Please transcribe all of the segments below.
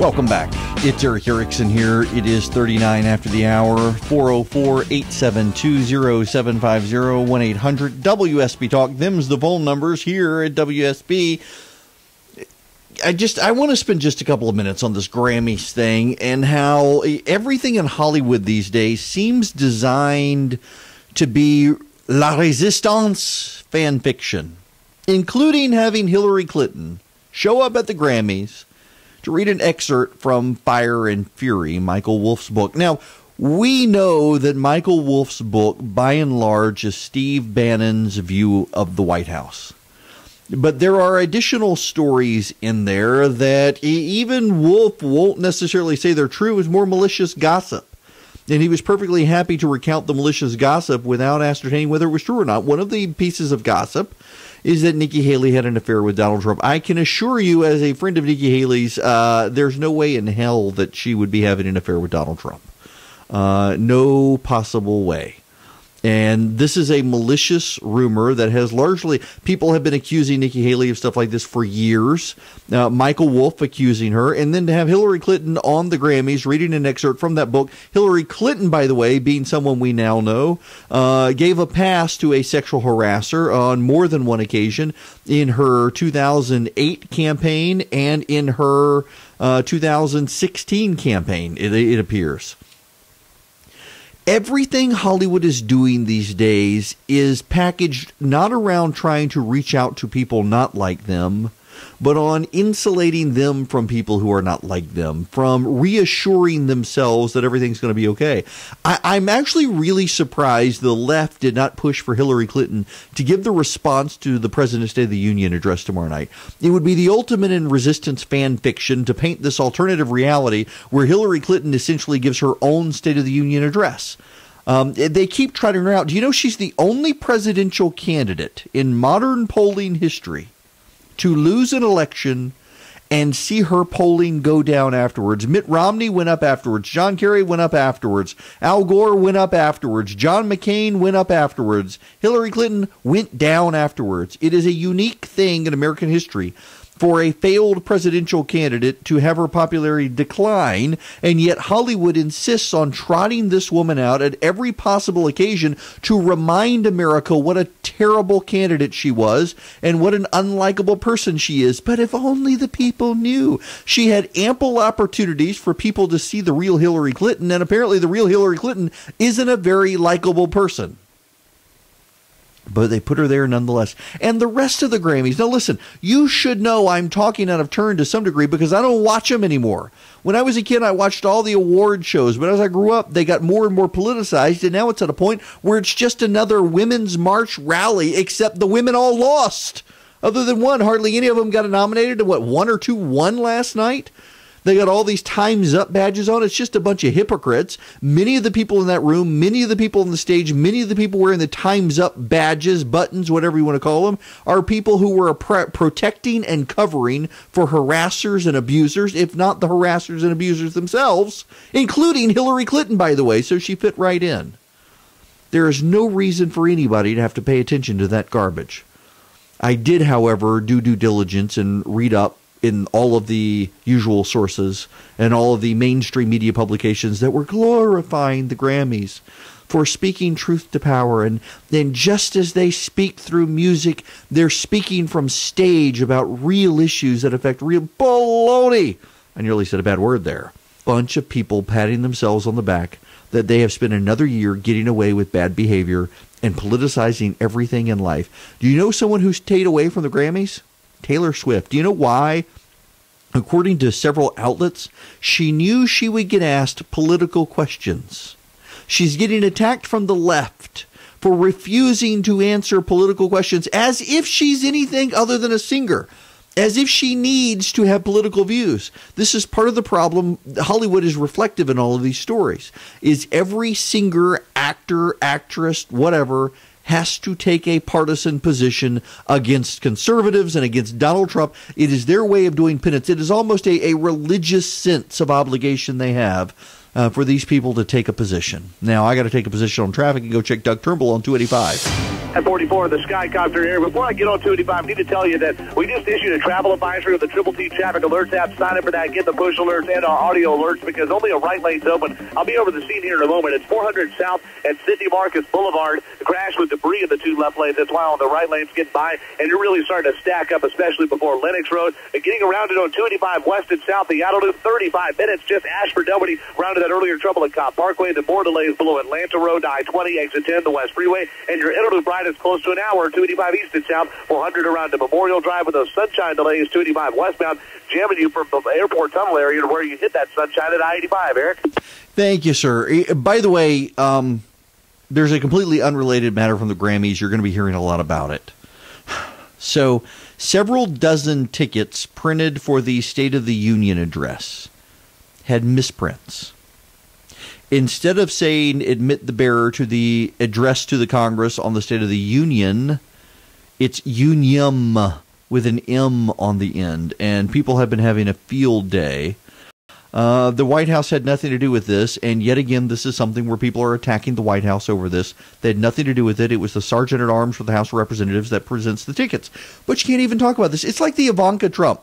Welcome back. It's Erick Erickson here. It is 39 after the hour. 404-872-0750, 1-800-WSB Talk. Them's the phone numbers here at WSB. I want to spend just a couple of minutes on this Grammys thing and how everything in Hollywood these days seems designed to be La Resistance Fanfiction, including having Hillary Clinton show up at the Grammys to read an excerpt from Fire and Fury, Michael Wolff's book. Now, we know that Michael Wolff's book, by and large, is Steve Bannon's view of the White House. But there are additional stories in there that even Wolff won't necessarily say they're true. It's more malicious gossip. And he was perfectly happy to recount the malicious gossip without ascertaining whether it was true or not. One of the pieces of gossip is that Nikki Haley had an affair with Donald Trump. I can assure you, as a friend of Nikki Haley's, there's no way in hell that she would be having an affair with Donald Trump. No possible way. And this is a malicious rumor that has largely, people have been accusing Nikki Haley of stuff like this for years. Michael Wolff accusing her, and then to have Hillary Clinton on the Grammys reading an excerpt from that book. Hillary Clinton, by the way, being someone we now know, gave a pass to a sexual harasser on more than one occasion in her 2008 campaign and in her 2016 campaign, it appears. Everything Hollywood is doing these days is packaged not around trying to reach out to people not like them, but on insulating them from people who are not like them, from reassuring themselves that everything's going to be okay. I'm actually really surprised the left did not push for Hillary Clinton to give the response to the President's State of the Union address tomorrow night. It would be the ultimate in resistance fan fiction to paint this alternative reality where Hillary Clinton essentially gives her own State of the Union address. They keep trotting her out. Do you know she's the only presidential candidate in modern polling history to lose an election and see her polling go down afterwards? Mitt Romney went up afterwards. John Kerry went up afterwards. Al Gore went up afterwards. John McCain went up afterwards. Hillary Clinton went down afterwards. It is a unique thing in American history for a failed presidential candidate to have her popularity decline, and yet Hollywood insists on trotting this woman out at every possible occasion to remind America what a terrible candidate she was and what an unlikable person she is. But if only the people knew. She had ample opportunities for people to see the real Hillary Clinton, and apparently the real Hillary Clinton isn't a very likable person. But they put her there nonetheless. And the rest of the Grammys. Now, listen, you should know I'm talking out of turn to some degree because I don't watch them anymore. When I was a kid, I watched all the award shows. But as I grew up, they got more and more politicized. And now it's at a point where it's just another Women's March rally, except the women all lost. Other than one, hardly any of them got nominated. And what, one or two won last night? They got all these Time's Up badges on. It's just a bunch of hypocrites. Many of the people in that room, many of the people on the stage, many of the people wearing the Time's Up badges, buttons, whatever you want to call them, are people who were protecting and covering for harassers and abusers, if not the harassers and abusers themselves, including Hillary Clinton, by the way, so she fit right in. There is no reason for anybody to have to pay attention to that garbage. I did, however, do due diligence and read up in all of the usual sources and all of the mainstream media publications that were glorifying the Grammys for speaking truth to power. And then just as they speak through music, they're speaking from stage about real issues that affect real baloney. I nearly said a bad word there. Bunch of people patting themselves on the back that they have spent another year getting away with bad behavior and politicizing everything in life. Do you know someone who stayed away from the Grammys? Taylor Swift. Do you know why? According to several outlets, she knew she would get asked political questions. She's getting attacked from the left for refusing to answer political questions as if she's anything other than a singer, as if she needs to have political views. This is part of the problem. Hollywood is reflective in all of these stories, is every singer, actor, actress, whatever, has to take a partisan position against conservatives and against Donald Trump. It is their way of doing penance. It is almost a religious sense of obligation they have for these people to take a position. Now, I got to take a position on traffic and go check Doug Turnbull on 285. At 44, the Skycopter here. Before I get on 285, I need to tell you that we just issued a travel advisory with the Triple T Traffic Alerts app. Sign up for that, get the push alerts and our audio alerts because only a right lane's open. I'll be over the scene here in a moment. It's 400 South at Sidney Marcus Boulevard. The crash with debris in the two left lanes. That's why on the right lanes get by, and you're really starting to stack up, especially before Lennox Road. And getting around it on 285 west and south, the Loop, 35 minutes. Just Ashford Delmody rounded that earlier trouble at Cobb Parkway. The more delays below Atlanta Road, I-20, exit 10, the West Freeway. And your Loop ride is close to an hour, 285 east and south, 400 around the Memorial Drive with those sunshine delays, 285 westbound, jamming you from the airport tunnel area to where you hit that sunshine at I-85, Eric. Thank you, sir. By the way, there's a completely unrelated matter from the Grammys. You're going to be hearing a lot about it. So, several dozen tickets printed for the State of the Union address had misprints. Instead of saying admit the bearer to the address to the Congress on the State of the Union, it's unium with an M on the end, and people have been having a field day. The White House had nothing to do with this, and yet again, this is something where people are attacking the White House over this. They had nothing to do with it. It was the Sergeant at Arms for the House of Representatives that presents the tickets. But you can't even talk about this. It's like the Ivanka Trump,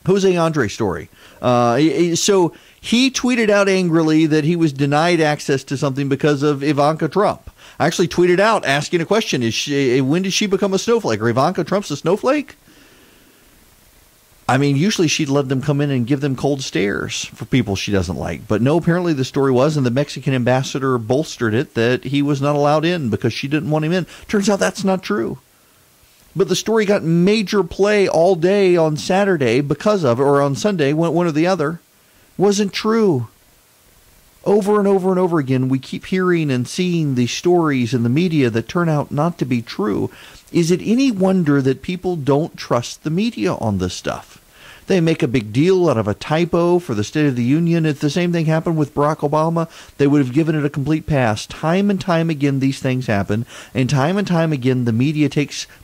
Jose Andre story. So he tweeted out angrily that he was denied access to something because of Ivanka Trump. I actually tweeted out asking a question, when did she become a snowflake? Or Ivanka Trump's a snowflake? I mean, usually she'd let them come in and give them cold stares for people she doesn't like. But no, apparently the story was, and the Mexican ambassador bolstered it, that he was not allowed in because she didn't want him in. Turns out that's not true. But the story got major play all day on Saturday because of, or on Sunday, one or the other. Wasn't true. Over and over and over again, we keep hearing and seeing these stories in the media that turn out not to be true. Is it any wonder that people don't trust the media on this stuff? They make a big deal out of a typo for the State of the Union. If the same thing happened with Barack Obama, they would have given it a complete pass. Time and time again, these things happen. And time again, the media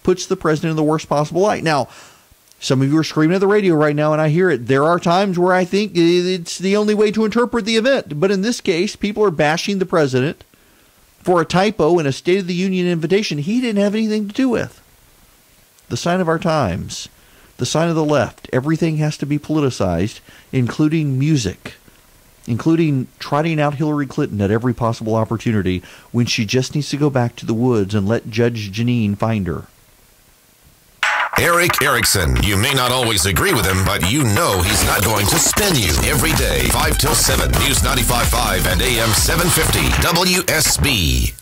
puts the president in the worst possible light. Now, some of you are screaming at the radio right now, and I hear it. There are times where I think it's the only way to interpret the event. But in this case, people are bashing the president for a typo in a State of the Union invitation he didn't have anything to do with. The sign of our times. The sign of the left. Everything has to be politicized, including music. Including trotting out Hillary Clinton at every possible opportunity when she just needs to go back to the woods and let Judge Jeanine find her. Erick Erickson. You may not always agree with him, but you know he's not going to spin you. Every day, 5 till 7, News 95.5 and AM 750, WSB.